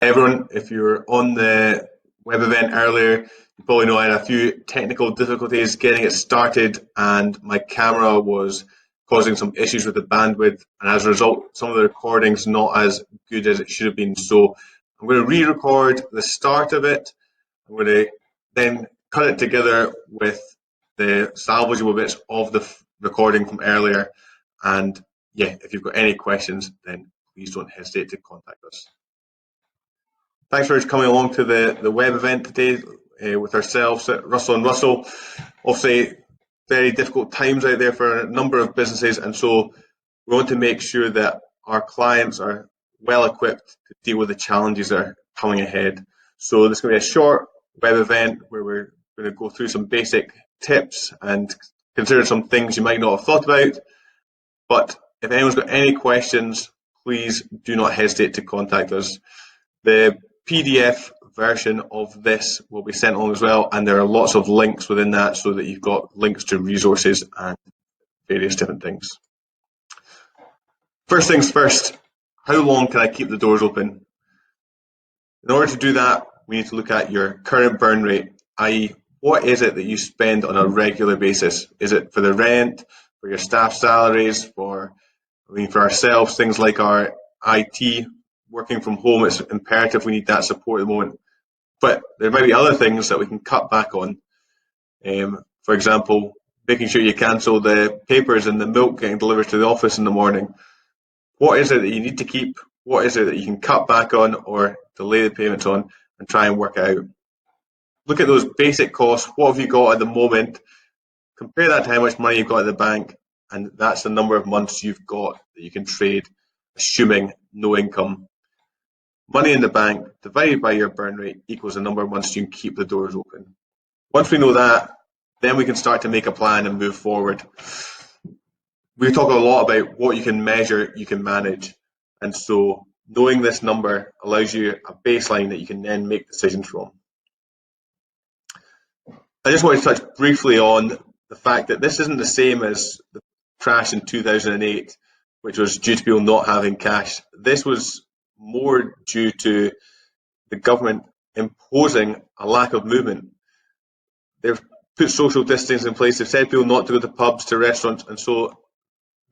Everyone, if you're on the web event earlier, you probably know I had a few technical difficulties getting it started, and my camera was causing some issues with the bandwidth, and as a result, some of the recordings not as good as it should have been. So I'm going to re-record the start of it. I'm going to then cut it together with the salvageable bits of the recording from earlier. And yeah, if you've got any questions, then please don't hesitate to contact us. Thanks for coming along to the web event today with ourselves at Russell and Russell. Obviously, very difficult times out there for a number of businesses, and so we want to make sure that our clients are well equipped to deal with the challenges that are coming ahead. So this is going to be a short web event where we're going to go through some basic tips and consider some things you might not have thought about. But if anyone's got any questions, please do not hesitate to contact us. The PDF version of this will be sent along as well, and there are lots of links within that so that you've got links to resources and various different things. First things first, how long can I keep the doors open? In order to do that, we need to look at your current burn rate, i.e. what is it that you spend on a regular basis? Is it for the rent, for your staff salaries, for ourselves, things like our IT, working from home, it's imperative we need that support at the moment. But there might be other things that we can cut back on. For example, making sure you cancel the papers and the milk getting delivered to the office in the morning. What is it that you need to keep? What is it that you can cut back on or delay the payments on, and try and work it out? Look at those basic costs. What have you got at the moment? Compare that to how much money you've got at the bank, and that's the number of months you've got that you can trade, assuming no income. Money in the bank divided by your burn rate equals the number of months you can keep the doors open. Once we know that, then we can start to make a plan and move forward. We talk a lot about what you can measure, you can manage. And so knowing this number allows you a baseline that you can then make decisions from. I just want to touch briefly on the fact that this isn't the same as the crash in 2008, which was due to people not having cash. This was more due to the government imposing a lack of movement. They've put social distancing in place. They've said people not to go to pubs, to restaurants, and so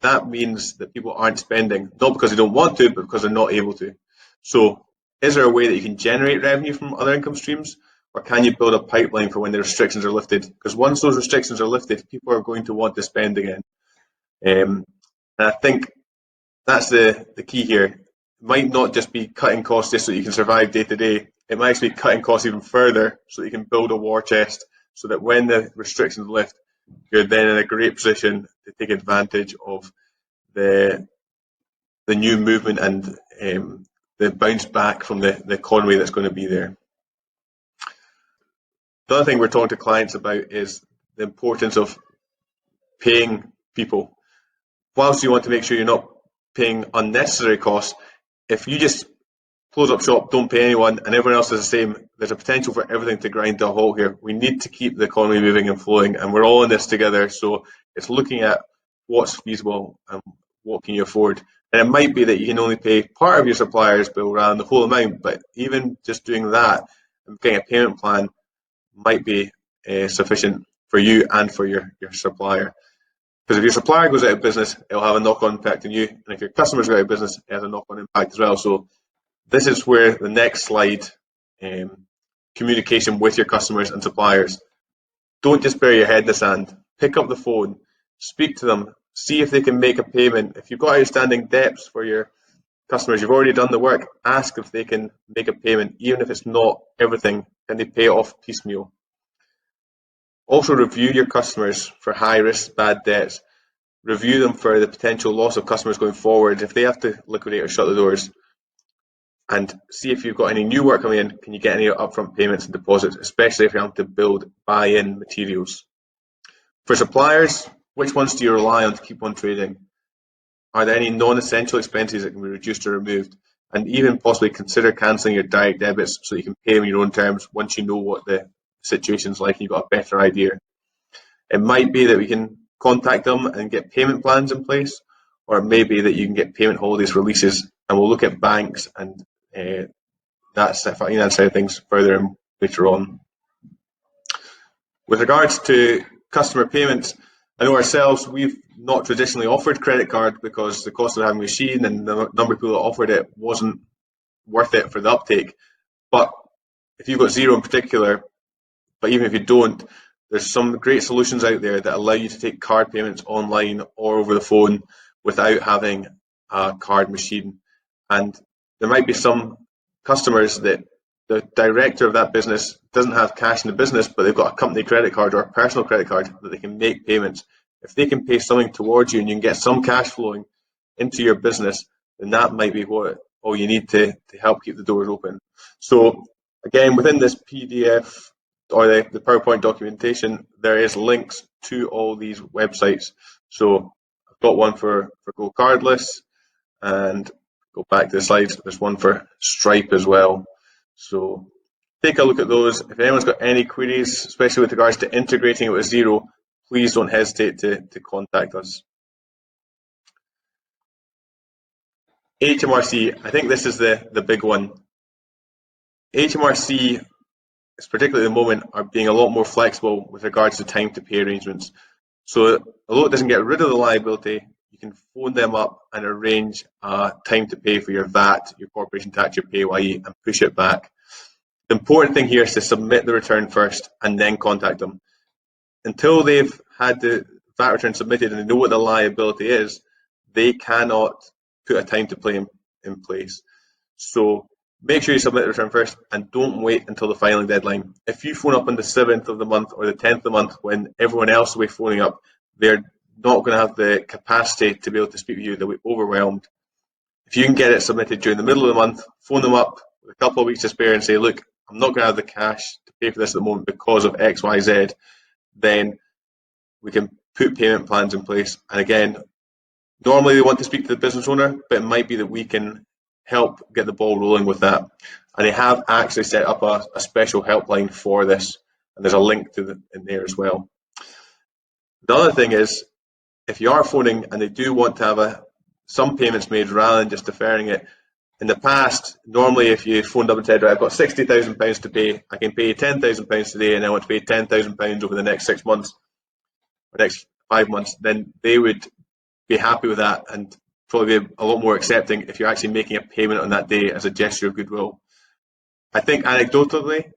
that means that people aren't spending, not because they don't want to, but because they're not able to. So is there a way that you can generate revenue from other income streams, or can you build a pipeline for when the restrictions are lifted? Because once those restrictions are lifted, people are going to want to spend again. And I think that's the key here. It might not just be cutting costs just so you can survive day to day. It might actually be cutting costs even further so that you can build a war chest, so that when the restrictions lift, you're then in a great position to take advantage of the new movement and the bounce back from the economy that's going to be there. The other thing we're talking to clients about is the importance of paying people. Whilst you want to make sure you're not paying unnecessary costs, if you just close up shop, don't pay anyone, and everyone else is the same, there's a potential for everything to grind to a halt here. We need to keep the economy moving and flowing, and we're all in this together. So it's looking at what's feasible and what can you afford. And it might be that you can only pay part of your supplier's bill rather than the whole amount, but even just doing that and getting a payment plan might be sufficient for you and for your supplier. Because if your supplier goes out of business, it'll have a knock-on impact on you, and if your customers go out of business, it has a knock-on impact as well. So this is where the next slide, communication with your customers and suppliers. Don't just bury your head in the sand. Pick up the phone, speak to them, see if they can make a payment. If you've got outstanding debts for your customers, you've already done the work, ask if they can make a payment, even if it's not everything, can they pay it off piecemeal. Also review your customers for high risk bad debts. Review them for the potential loss of customers going forward if they have to liquidate or shut the doors. And see if you've got any new work coming in, can you get any upfront payments and deposits, especially if you're having to buy-in materials. For suppliers, which ones do you rely on to keep on trading? Are there any non-essential expenses that can be reduced or removed? And even possibly consider cancelling your direct debits so you can pay them in your own terms once you know what the situation's like and you've got a better idea. It might be that we can contact them and get payment plans in place, or it may be that you can get payment holidays for leases, and we'll look at banks and that side of things further later on. With regards to customer payments, I know ourselves, we've not traditionally offered credit card because the cost of having a machine and the number of people that offered it wasn't worth it for the uptake. But if you've got Xero in particular, but even if you don't, there's some great solutions out there that allow you to take card payments online or over the phone without having a card machine. And there might be some customers that the director of that business doesn't have cash in the business, but they've got a company credit card or a personal credit card that they can make payments. If they can pay something towards you and you can get some cash flowing into your business, then that might be what all you need to help keep the doors open. So again, within this PDF or the PowerPoint documentation, there is links to all these websites. So I've got one for Go Cardless, and go back to the slides, there's one for Stripe as well. So take a look at those. If anyone's got any queries, especially with regards to integrating it with Xero, please don't hesitate to contact us. HMRC, I think this is the big one. HMRC, particularly at the moment, are being a lot more flexible with regards to time to pay arrangements. So although it doesn't get rid of the liability, you can phone them up and arrange a time to pay for your VAT, your corporation tax, your PAYE, and push it back. The important thing here is to submit the return first and then contact them. Until they've had the VAT return submitted and they know what the liability is, they cannot put a time to pay in place. So make sure you submit the return first and don't wait until the filing deadline. If you phone up on the 7th of the month or the 10th of the month when everyone else will be phoning up, they're not going to have the capacity to be able to speak with you. They'll be overwhelmed. If you can get it submitted during the middle of the month, phone them up with a couple of weeks to spare and say, look, I'm not going to have the cash to pay for this at the moment because of X, Y, Z, then we can put payment plans in place. And again, normally they want to speak to the business owner, but it might be that we can help get the ball rolling with that. And they have actually set up a special helpline for this, and there's a link to in there as well. The other thing is, if you are phoning and they do want to have some payments made rather than just deferring it, in the past, normally if you phoned up and said, right, I've got £60,000 to pay, I can pay £10,000 today and I want to pay £10,000 over the next 6 months or next 5 months, then they would be happy with that and probably be a lot more accepting if you're actually making a payment on that day as a gesture of goodwill. I think anecdotally,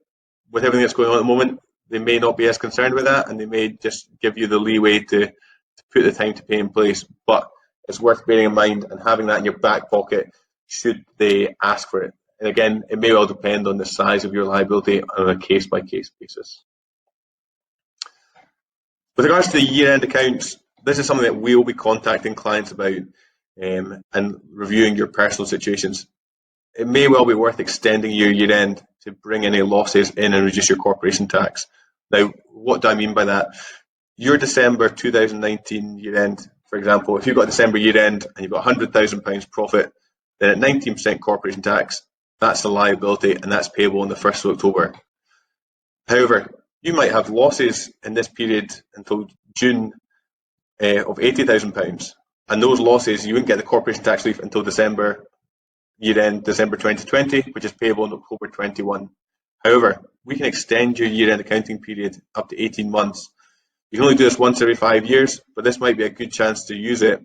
with everything that's going on at the moment, they may not be as concerned with that and they may just give you the leeway to put the time to pay in place, but it's worth bearing in mind and having that in your back pocket should they ask for it. And again, it may well depend on the size of your liability on a case-by-case basis. With regards to the year-end accounts, this is something that we'll be contacting clients about and reviewing your personal situations. It may well be worth extending your year-end to bring any losses in and reduce your corporation tax. Now, what do I mean by that? Your December 2019 year-end, for example, if you've got a December year-end and you've got £100,000 profit, then at 19% corporation tax, that's the liability and that's payable on the 1st of October. However, you might have losses in this period until June of £80,000, and those losses, you wouldn't get the corporation tax relief until December year-end, December 2020, which is payable in October 21. However, we can extend your year-end accounting period up to 18 months. You can only do this once every 5 years, but this might be a good chance to use it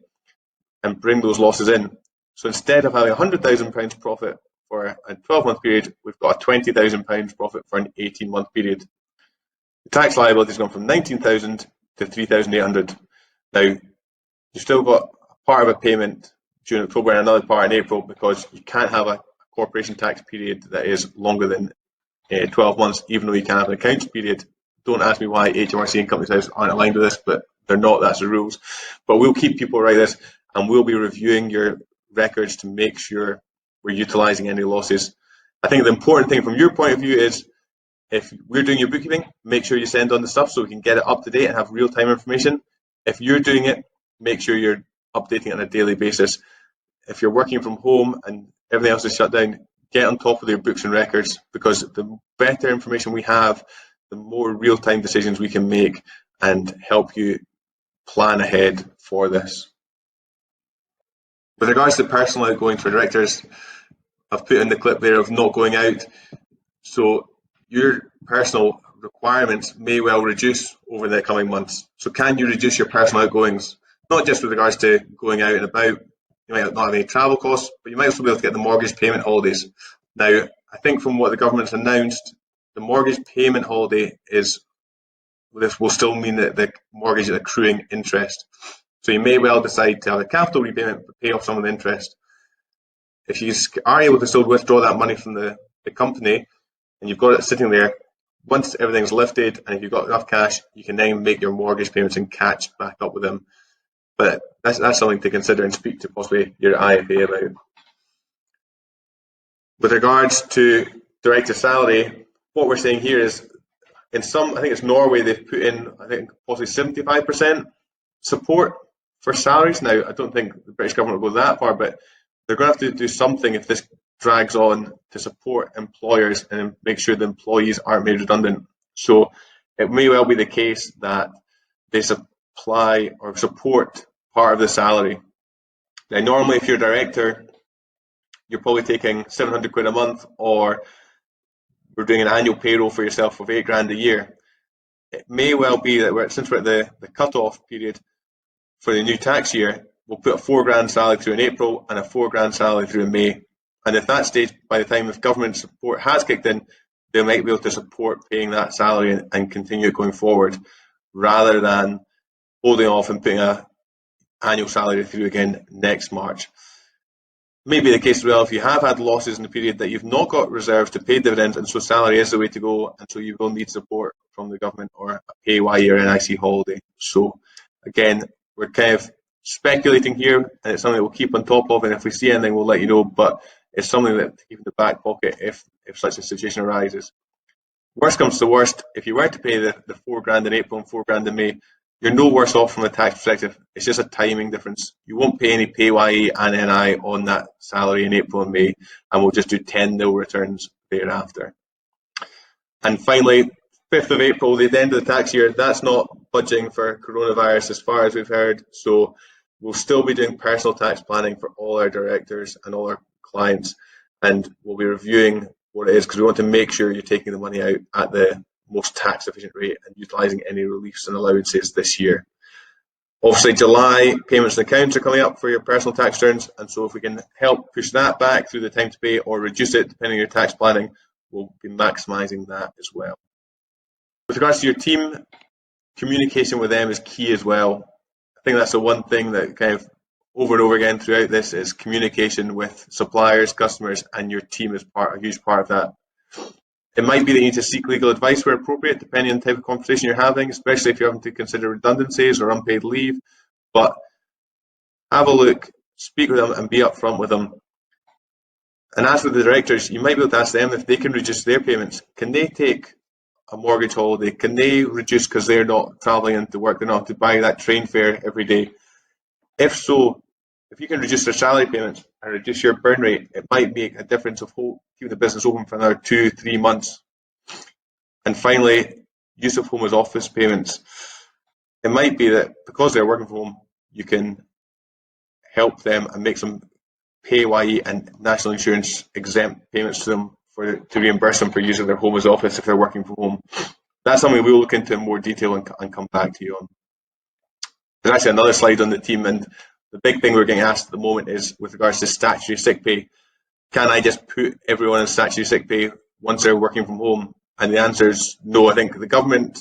and bring those losses in. So instead of having £100,000 profit for a 12-month period, we've got a £20,000 profit for an 18-month period. The tax liability has gone from £19,000 to £3,800. Now, you've still got part of a payment during October and another part in April because you can't have a corporation tax period that is longer than 12 months, even though you can have an accounts period. Don't ask me why HMRC and Companies House aren't aligned with this, but they're not, that's the rules. But we'll keep people right this, and we'll be reviewing your records to make sure we're utilising any losses. I think the important thing from your point of view is if we're doing your bookkeeping, make sure you send on the stuff so we can get it up to date and have real-time information. If you're doing it, make sure you're updating it on a daily basis. If you're working from home and everything else is shut down, get on top of your books and records, because the better information we have, the more real-time decisions we can make and help you plan ahead for this. With regards to personal outgoings for directors, I've put in the clip there of not going out. So your personal requirements may well reduce over the coming months. So can you reduce your personal outgoings? Not just with regards to going out and about. You might not have any travel costs, but you might also be able to get the mortgage payment holidays. Now, I think from what the government's announced, the mortgage payment holiday is, this will still mean that the mortgage is accruing interest. So you may well decide to have a capital repayment but pay off some of the interest. If you are able to still withdraw that money from the company and you've got it sitting there, once everything's lifted and if you've got enough cash, you can then make your mortgage payments and catch back up with them. But that's something to consider and speak to possibly your IFA about. With regards to director salary, what we're saying here is, in some, I think it's Norway, they've put in, I think, possibly 75% support for salaries. Now, I don't think the British government will go that far, but they're going to have to do something if this drags on to support employers and make sure the employees aren't made redundant. So it may well be the case that they supply or support part of the salary. Now, normally, if you're a director, you're probably taking 700 quid a month, or we're doing an annual payroll for yourself of 8 grand a year. It may well be that since we're at the cut-off period for the new tax year, we'll put a 4 grand salary through in April and a 4 grand salary through in May. And at that stage, by the time the government support has kicked in, they might be able to support paying that salary and continue it going forward, rather than holding off and putting an annual salary through again next March. Maybe the case as well if you have had losses in the period that you've not got reserves to pay dividends, and so salary is the way to go, and so you will need support from the government or a PAYE or NIC holiday. So again, we're kind of speculating here, and it's something we'll keep on top of, and if we see anything we'll let you know, but it's something that to keep in the back pocket if such a situation arises. Worst comes to worst, if you were to pay the 4 grand in April and 4 grand in May, you're no worse off from a tax perspective. It's just a timing difference. You won't pay any PAYE and NI on that salary in April and May, and we'll just do 10 nil returns thereafter. And finally, 5th of April, the end of the tax year, that's not budging for coronavirus as far as we've heard. So we'll still be doing personal tax planning for all our directors and all our clients, and we'll be reviewing what it is, because we want to make sure you're taking the money out at the most tax efficient rate and utilising any reliefs and allowances this year. Obviously, July payments and accounts are coming up for your personal tax returns, and so if we can help push that back through the time to pay or reduce it depending on your tax planning, we'll be maximising that as well. With regards to your team, communication with them is key as well. I think that's the one thing that kind of over and over again throughout this is communication with suppliers, customers, and your team is a huge part of that. It might be that you need to seek legal advice where appropriate, depending on the type of conversation you're having, especially if you're having to consider redundancies or unpaid leave. But have a look, speak with them, and be upfront with them. And as with the directors, you might be able to ask them if they can reduce their payments. Can they take a mortgage holiday? Can they reduce because they're not travelling into work, they're not to buy that train fare every day? If so, if you can reduce their salary payments and reduce your burn rate, it might make a difference of keeping the business open for another 2-3 months. And finally, use of home as office payments. It might be that because they're working from home, you can help them and make some PAYE and national insurance exempt payments to them to reimburse them for using their home as office if they're working from home. That's something we'll look into in more detail and come back to you on. There's actually another slide on the team, and the big thing we're getting asked at the moment is with regards to statutory sick pay. Can I just put everyone in statutory sick pay once they're working from home? And the answer is no. I think the government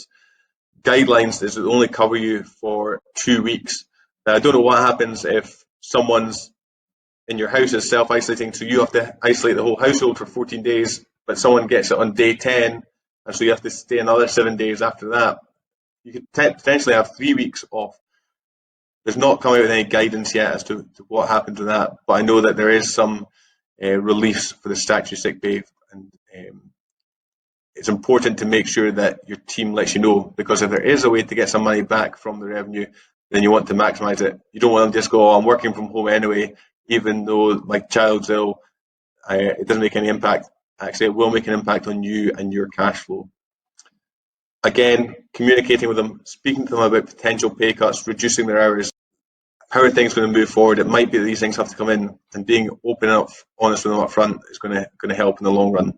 guidelines is to only cover you for 2 weeks. Now, I don't know what happens if someone's in your house is self-isolating, so you have to isolate the whole household for 14 days, but someone gets it on day 10, and so you have to stay another 7 days after that. You could potentially have 3 weeks off. There's not come out with any guidance yet as to what happens with that, but I know that there is some reliefs for the statutory sick pay, and it's important to make sure that your team lets you know, because if there is a way to get some money back from the revenue, then you want to maximise it. You don't want them to just go, oh, I'm working from home anyway, even though my child's ill, it doesn't make any impact. Actually, it will make an impact on you and your cash flow. Again, communicating with them, speaking to them about potential pay cuts, reducing their hours. how are things going to move forward? It might be that these things have to come in, and being open and honest with them up front is going to help in the long run.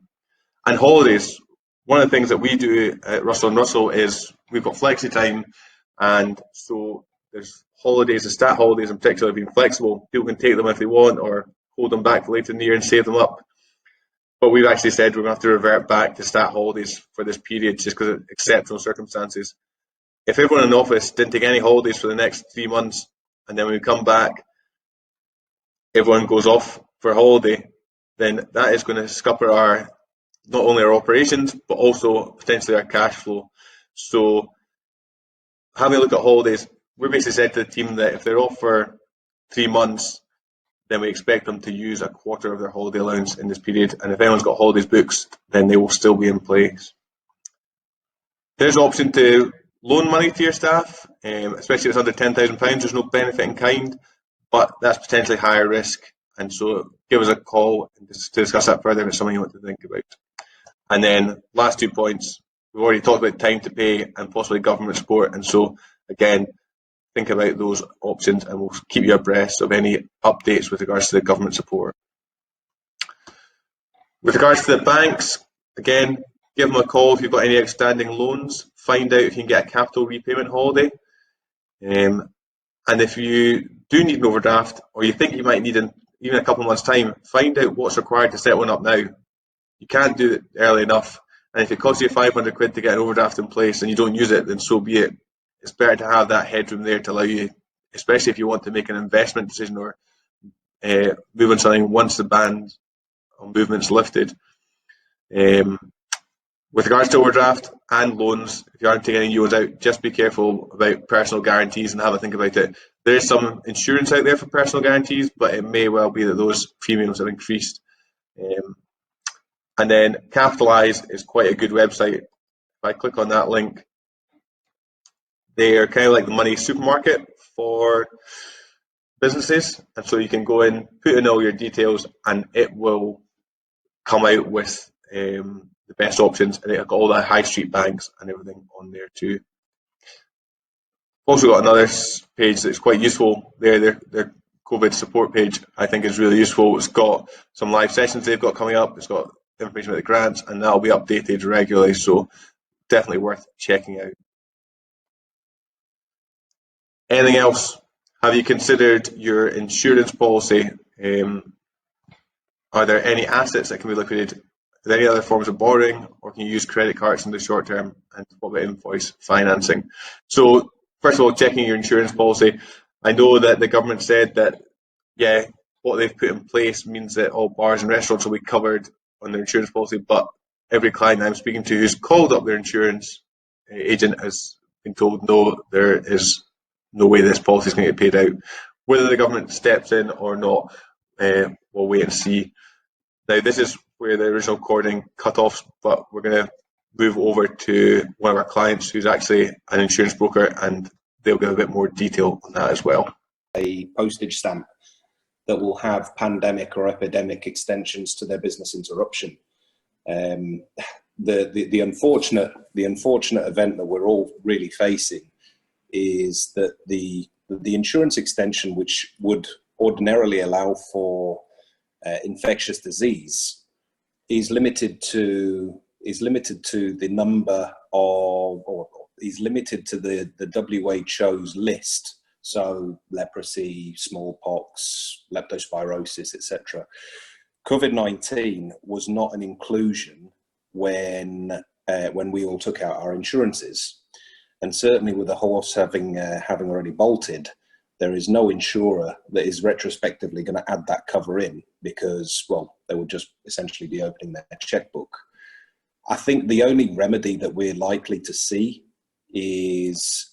And holidays. One of the things that we do at Russell & Russell is we've got flexi time, and so there's holidays, the stat holidays in particular, being flexible. People can take them if they want or hold them back for later in the year and save them up. But we've actually said we're going to have to revert back to stat holidays for this period just because of exceptional circumstances. If everyone in the office didn't take any holidays for the next 3 months, and then when we come back, everyone goes off for a holiday, then that is going to scupper not only our operations, but also potentially our cash flow. So having a look at holidays, we basically said to the team that if they're off for 3 months, then we expect them to use a quarter of their holiday allowance in this period. And if anyone's got holidays booked, then they will still be in place. There's an option to loan money to your staff, especially if it's under £10,000. There's no benefit in kind, but that's potentially higher risk. And so give us a call to discuss that further if it's something you want to think about. And then last 2 points, we've already talked about time to pay and possibly government support. And so, again, think about those options and we'll keep you abreast of any updates with regards to the government support. With regards to the banks, again, give them a call if you've got any outstanding loans. Find out if you can get a capital repayment holiday. And if you do need an overdraft, or you think you might need it even a couple of months' time, find out what's required to set one up now. You can't do it early enough, and if it costs you 500 quid to get an overdraft in place and you don't use it, then so be it. It's better to have that headroom there to allow you, especially if you want to make an investment decision or move on something once the ban on movement's lifted. With regards to overdraft and loans, if you aren't taking any loans out, just be careful about personal guarantees and have a think about it. There is some insurance out there for personal guarantees, but it may well be that those premiums have increased. And then Capitalise is quite a good website. If I click on that link, they are kind of like the money supermarket for businesses. And so you can go in, put in all your details, and it will come out with the best options. And it's got all the high street banks and everything on there too. Also got another page that's quite useful there. Their COVID support page, I think, is really useful. It's got some live sessions they've got coming up. It's got information about the grants, and that'll be updated regularly, so definitely worth checking out. Anything else? Have you considered your insurance policy? Are there any assets that can be liquidated? Are there any other forms of borrowing, or can you use credit cards in the short term? And what about invoice financing? So first of all, checking your insurance policy. I know that the government said that, yeah, what they've put in place means that all bars and restaurants will be covered on their insurance policy, but every client I'm speaking to who's called up their insurance agent has been told, no, there is no way this policy is going to get paid out. Whether the government steps in or not, we'll wait and see. Now, this is where the original recording cut off, but we're going to move over to one of our clients who's actually an insurance broker, and they'll give a bit more detail on that as well. A postage stamp that will have pandemic or epidemic extensions to their business interruption. The unfortunate event that we're all really facing is that the insurance extension, which would ordinarily allow for infectious disease, is limited to the number of, or is limited to the WHO's list. So leprosy, smallpox, leptospirosis, etc. COVID-19 was not an inclusion when we all took out our insurances, and certainly with the horse having already bolted, there is no insurer that is retrospectively going to add that cover in, because, well, they would just essentially be opening their checkbook. I think the only remedy that we're likely to see is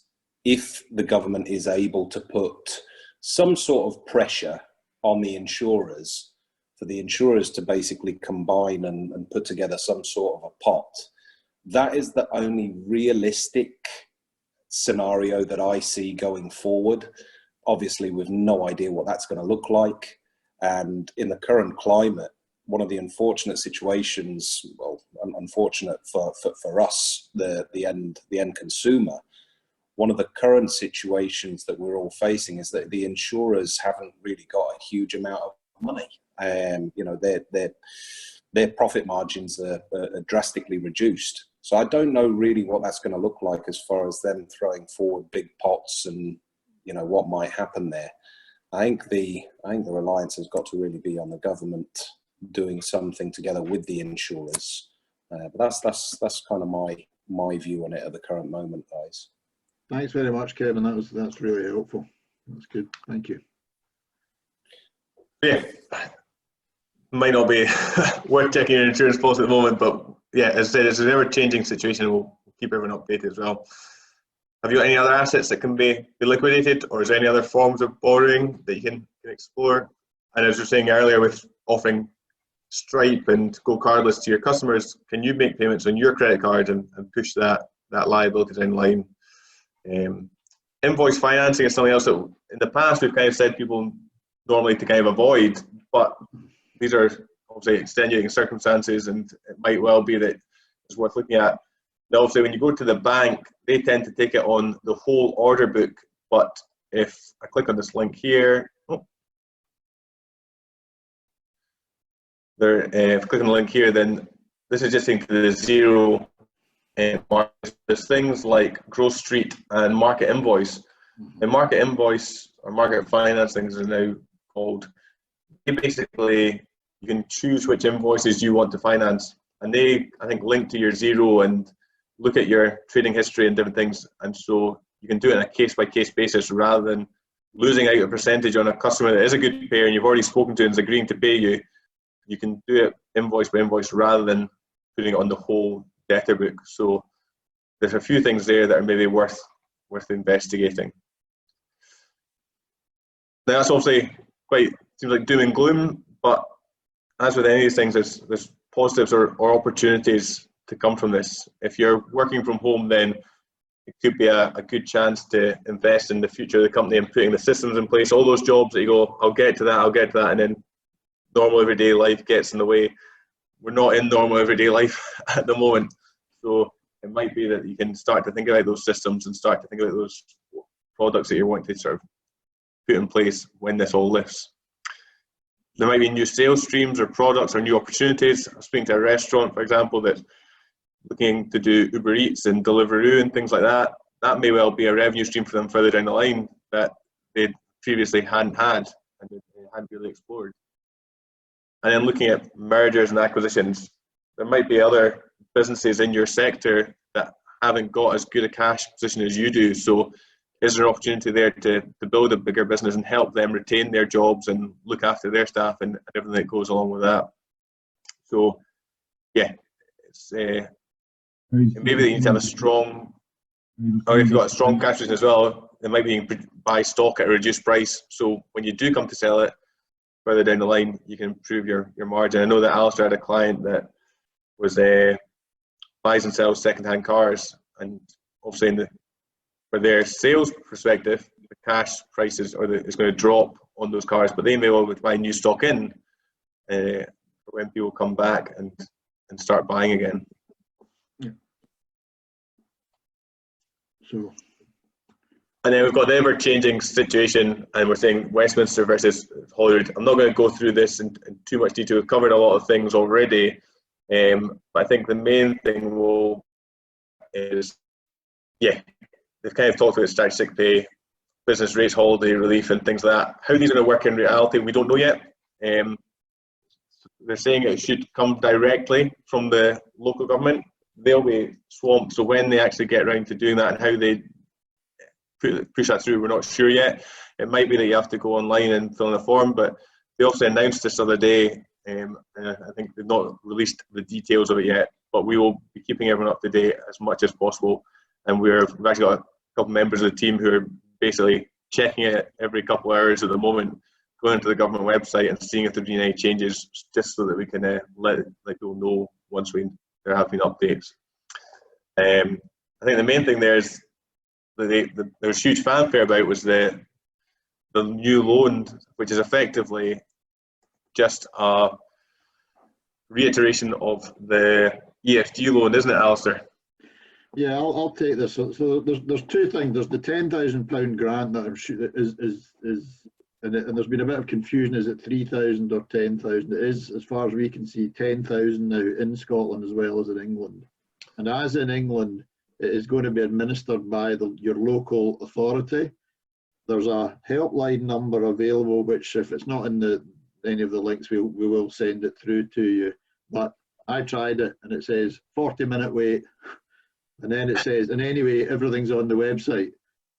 if the government is able to put some sort of pressure on the insurers, for the insurers to basically combine and put together some sort of a pot. That is the only realistic scenario that I see going forward, obviously with no idea what that's going to look like. And in the current climate, one of the unfortunate situations, well, unfortunate for us, the end consumer, one of the current situations that we're all facing is that the insurers haven't really got a huge amount of money. You know, their profit margins are drastically reduced. So I don't know really what that's going to look like as far as them throwing forward big pots and, you know, what might happen there. I think the reliance has got to really be on the government doing something together with the insurers. But that's kind of my view on it at the current moment, guys. Thanks very much, Kevin. That's really helpful. That's good. Thank you. Yeah, might not be worth checking your insurance policy at the moment, but yeah, as I said, it's an ever-changing situation. We'll keep everyone updated as well. Have you got any other assets that can be liquidated, or is there any other forms of borrowing that you can explore? And as you were saying earlier, with offering Stripe and go cardless to your customers, can you make payments on your credit card and push that liability down the line? Invoice financing is something else that in the past we've kind of said people normally to kind of avoid, but these are obviously extenuating circumstances, and it might well be that it's worth looking at. Now, obviously, when you go to the bank, they tend to take it on the whole order book, but if I click on this link here, if I click on the link here, then this is just into the zero market. There's things like Growth Street and Market Invoice. And Market Invoice, or Market Finance, things are now called. They basically, you can choose which invoices you want to finance, and they, I think, link to your zero and look at your trading history and different things, and so you can do it on a case-by-case basis rather than losing out a percentage on a customer that is a good payer and you've already spoken to and is agreeing to pay you. You can do it invoice by invoice rather than putting it on the whole debtor book. So there's a few things there that are maybe worth investigating. Now, that's obviously quite, seems like doom and gloom, but as with any of these things, there's positives or opportunities to come from this. If you're working from home, then it could be a good chance to invest in the future of the company and putting the systems in place. All those jobs that you go, I'll get to that, and then normal everyday life gets in the way. We're not in normal everyday life at the moment, so it might be that you can start to think about those systems and start to think about those products that you're wanting to sort of put in place when this all lifts. There might be new sales streams or products or new opportunities. I was speaking to a restaurant, for example, that's looking to do Uber Eats and Deliveroo and things like that. That may well be a revenue stream for them further down the line that they previously hadn't had and they hadn't really explored. And then looking at mergers and acquisitions, there might be other businesses in your sector that haven't got as good a cash position as you do. So is there an opportunity there to build a bigger business and help them retain their jobs and look after their staff and everything that goes along with that? So yeah, it's maybe that you need to have a strong, or if you've got a strong cash position as well, it might be you can buy stock at a reduced price. So when you do come to sell it further down the line, you can improve your margin. I know that Alistair had a client that was buys and sells second-hand cars, and obviously for their sales perspective, the cash prices is going to drop on those cars, but they may well buy new stock in for when people come back and start buying again. Yeah. So. And then we've got the ever-changing situation, and we're saying Westminster versus Holyrood. I'm not going to go through this in too much detail. We've covered a lot of things already, but I think the main thing is, yeah, they've kind of talked about statutory sick pay, business rates, holiday relief, and things like that. How these are going to work in reality, we don't know yet. They're saying it should come directly from the local government. They'll be swamped, so when they actually get around to doing that and how they push that through, we're not sure yet. It might be that you have to go online and fill in a form, but they also announced this other day, and I think they've not released the details of it yet, but we will be keeping everyone up to date as much as possible. And we've actually got a couple of members of the team who are basically checking it every couple of hours at the moment, going into the government website and seeing if there's been any changes, just so that we can let people know once there have been updates. I think the main thing there is that there's huge fanfare about was the new loan, which is effectively just a reiteration of the EFG loan, isn't it, Alistair? Yeah, I'll take this. So there's two things. There's the £10,000 grant that I'm sure and there's been a bit of confusion. Is it 3,000 or 10,000? It is, as far as we can see, 10,000 now in Scotland as well as in England. And as in England, it is going to be administered by your local authority. There's a helpline number available, which if it's not in any of the links, we will send it through to you. But I tried it and it says 40-minute wait. And then it says, and anyway, everything's on the website.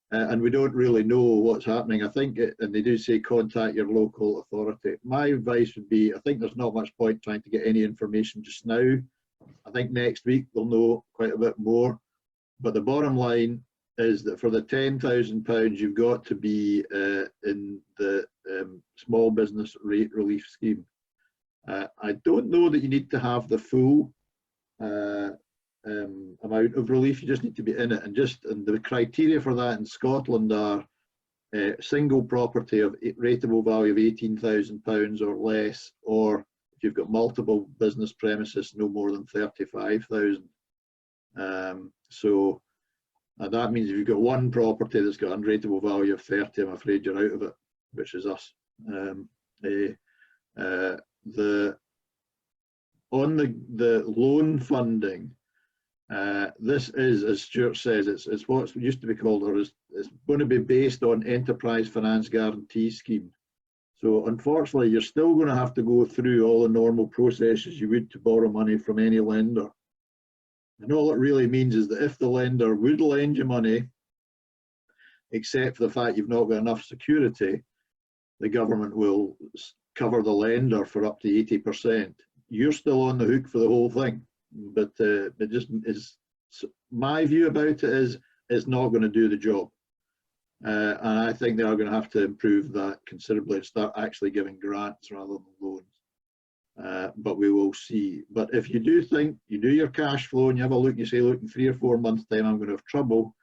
And we don't really know what's happening. I think, and they do say contact your local authority. My advice would be, I think there's not much point trying to get any information just now. I think next week they'll know quite a bit more. But the bottom line is that for the £10,000, you've got to be in the small business rate relief scheme. I don't know that you need to have the full amount of relief. You just need to be in it, and the criteria for that in Scotland are single property of rateable value of £18,000 or less, or if you've got multiple business premises, no more than 35,000. So that means if you've got one property that's got a rateable value of 30, I'm afraid you're out of it, which is us. On the loan funding, this is, as Stuart says, it's what used to be called, or it's going to be based on Enterprise Finance Guarantee Scheme. So unfortunately, you're still going to have to go through all the normal processes you would to borrow money from any lender. And all it really means is that if the lender would lend you money, except for the fact you've not got enough security, the government will cover the lender for up to 80%. You're still on the hook for the whole thing. But it just is, my view about it is it's not going to do the job. And I think they are going to have to improve that considerably and start actually giving grants rather than loans. But we will see. But if you do think, you do your cash flow and you have a look, you say, look, in 3 or 4 months' time, I'm going to have trouble.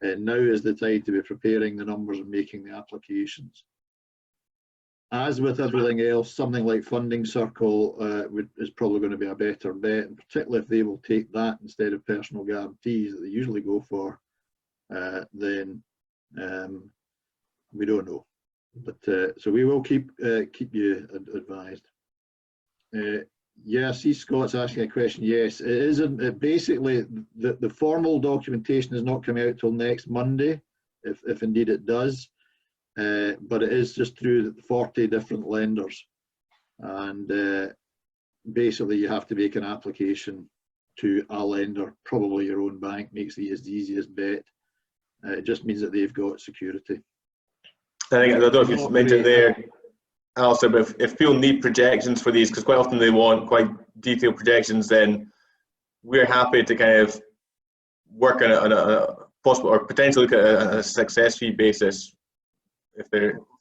Now is the time to be preparing the numbers and making the applications. As with everything else, something like Funding Circle is probably going to be a better bet, and particularly if they will take that instead of personal guarantees that they usually go for, then we don't know. But so we will keep you advised. Yeah, I see Scott's asking a question. Yes, it isn't. Basically, the formal documentation is not coming out till next Monday, if indeed it does. But it is just through 40 different lenders, and basically you have to make an application to a lender, probably your own bank makes it the easiest bet. It just means that they've got security. I think, I don't know if you mentioned there, Alistair, but if people need projections for these, because quite often they want quite detailed projections, then we're happy to kind of work on a possible or potentially look at a success fee basis if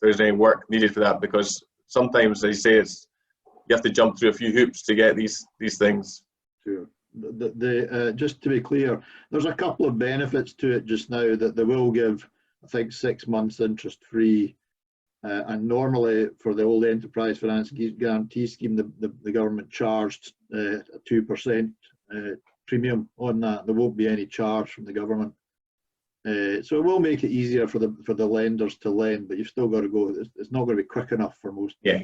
there's any work needed for that, because sometimes they say you have to jump through a few hoops to get these things. Sure. Just to be clear, there's a couple of benefits to it just now that they will give, I think, 6 months interest free, and normally for the old Enterprise Finance Guarantee Scheme, the government charged a 2% premium on that. There won't be any charge from the government. So it will make it easier for the lenders to lend, but you've still got to go. It's not going to be quick enough for most. Yeah.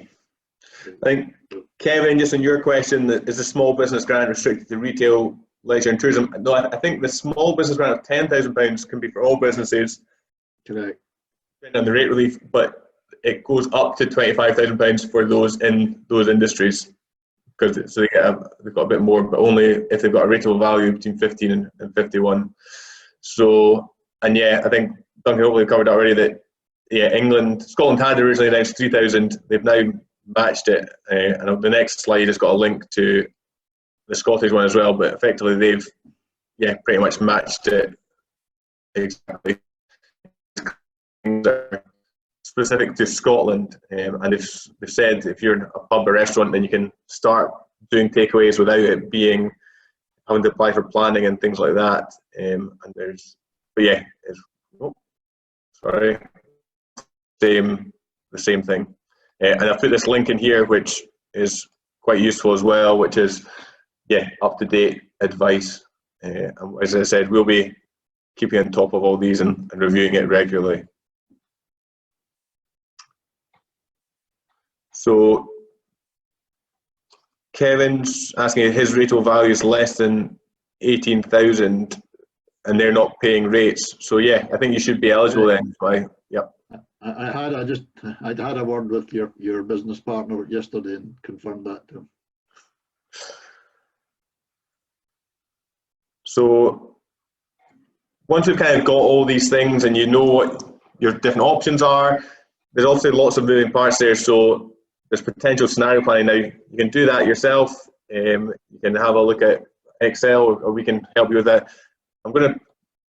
I think, Kevin, just on your question, is the small business grant restricted to retail, leisure and tourism? No, I think the small business grant of £10,000 can be for all businesses. Correct. And the rate relief, but it goes up to £25,000 for those in those industries, because so they've got a bit more, but only if they've got a rateable value between 15 and 51. So. And yeah, I think Duncan hopefully covered already that Scotland had originally announced 3,000. They've now matched it, and the next slide has got a link to the Scottish one as well. But effectively, they've pretty much matched it exactly. Specific to Scotland, and they've said if you're a pub or restaurant, then you can start doing takeaways without it being having to apply for planning and things like that. And there's. But yeah, the same thing. And I've put this link in here, which is quite useful as well, which is up-to-date advice And as I said, we'll be keeping on top of all these and reviewing it regularly. So Kevin's asking if his rateable value is less than 18,000 and they're not paying rates. So yeah, I think you should be eligible then. Right? Yep. I had a word with your business partner yesterday and confirmed that to him. So once you've kind of got all these things and you know what your different options are, there's obviously lots of moving parts there. So there's potential scenario planning now. You can do that yourself. You can have a look at Excel, or we can help you with that. I'm going to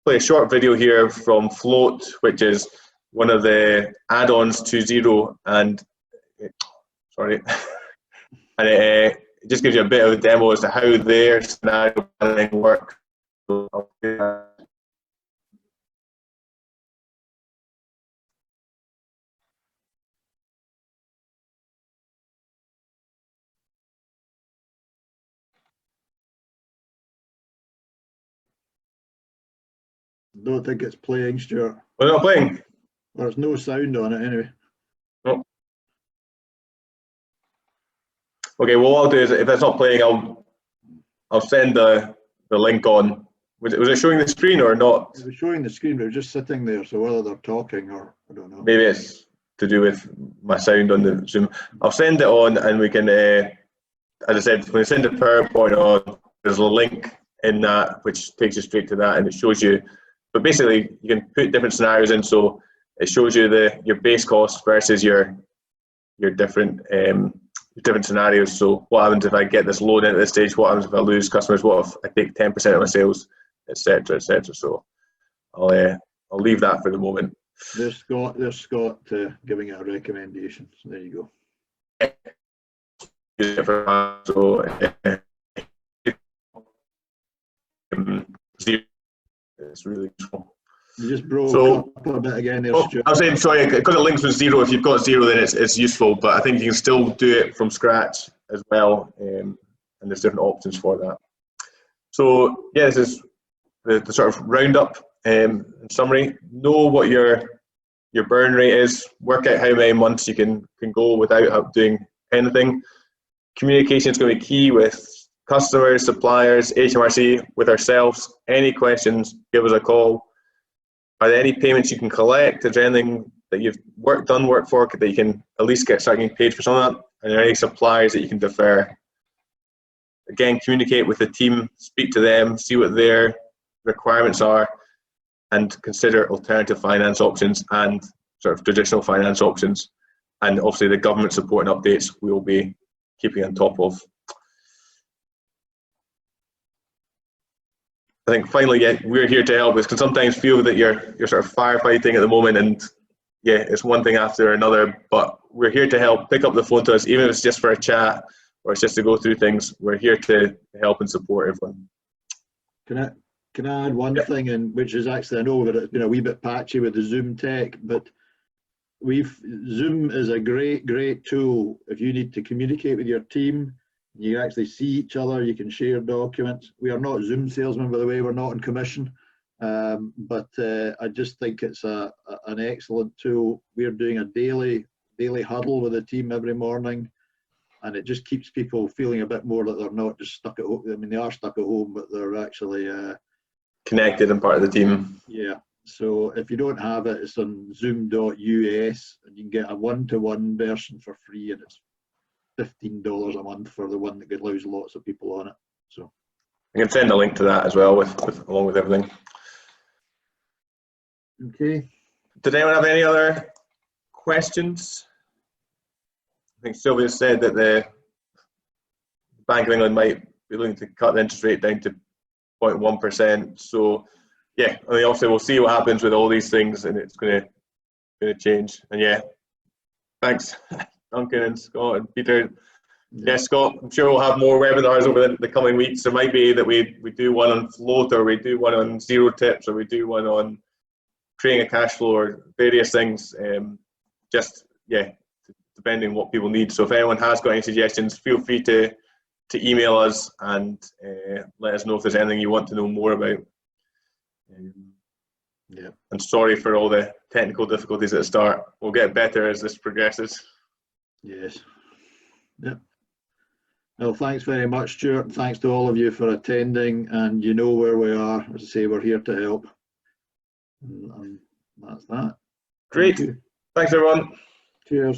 play a short video here from Float, which is one of the add-ons to Xero, and sorry, and it just gives you a bit of a demo as to how their scenario planning works. So I'll do that. Don't think it's playing, Stuart. We're not playing. There's no sound on it anyway. Oh. Okay, well, what I'll do is if it's not playing, I'll send the link on. Was it showing the screen or not? It was showing the screen, but it was just sitting there. So whether they're talking or I don't know. Maybe it's to do with my sound on the Zoom. I'll send it on, and we can, as I said, when I send the PowerPoint on, there's a link in that which takes you straight to that, and it shows you. But basically, you can put different scenarios in, so it shows you your base cost versus your different scenarios. So what happens if I get this loan in at this stage? What happens if I lose customers? What if I take 10% of my sales, etc., etc. So I'll leave that for the moment. There's Scott giving it a recommendation. So there you go. So it's really useful. You just broke up a bit again there, Stuart. I was saying, sorry, because it links with Xero. If you've got Xero, then it's useful, but I think you can still do it from scratch as well, and there's different options for that. So yeah, this is the sort of roundup. In summary, know what your burn rate is, work out how many months you can go without doing anything. Communication is going to be key with customers, suppliers, HMRC, with ourselves. Any questions, give us a call. Are there any payments you can collect? Is there anything that you've done work for that you can at least start getting paid for some of that? Are there any suppliers that you can defer? Again, communicate with the team, speak to them, see what their requirements are, and consider alternative finance options and sort of traditional finance options. And obviously the government support and updates we will be keeping on top of. I think finally, yeah, we're here to help. It can sometimes feel that you're sort of firefighting at the moment, and yeah, it's one thing after another, but we're here to help. Pick up the phone to us, even if it's just for a chat or it's just to go through things. We're here to help and support everyone. Can I add one thing, and which is actually, I know that it's been a wee bit patchy with the Zoom tech, but Zoom is a great tool if you need to communicate with your team. You actually see each other, you can share documents. We are not Zoom salesmen, by the way, we're not on commission, but I just think it's an excellent tool. We're doing a daily huddle with the team every morning, and it just keeps people feeling a bit more that they're not just stuck at home. I mean, they are stuck at home, but they're actually connected and part of the team. Yeah, so if you don't have it, it's on zoom.us, and you can get a one-to-one version for free, and it's $15 a month for the one that allows lots of people on it. So I can send a link to that as well along with everything. Okay. Did anyone have any other questions? I think Sylvia said that the Bank of England might be looking to cut the interest rate down to 0.1%. So yeah, I mean, obviously we'll see what happens with all these things, and it's going to change. And yeah, thanks. Duncan and Scott and Peter. Yeah, Scott, I'm sure we'll have more webinars over the coming weeks. There might be that we do one on float, or we do one on Xero tips, or we do one on creating a cash flow, or various things. Just, yeah, depending on what people need. So if anyone has got any suggestions, feel free to to email us and let us know if there's anything you want to know more about. Yeah. And sorry for all the technical difficulties at the start. We'll get better as this progresses. Yes. Yep. Well, thanks very much, Stuart. Thanks to all of you for attending, and you know where we are. As I say, we're here to help. And that's that. Great. Thanks, everyone. Cheers.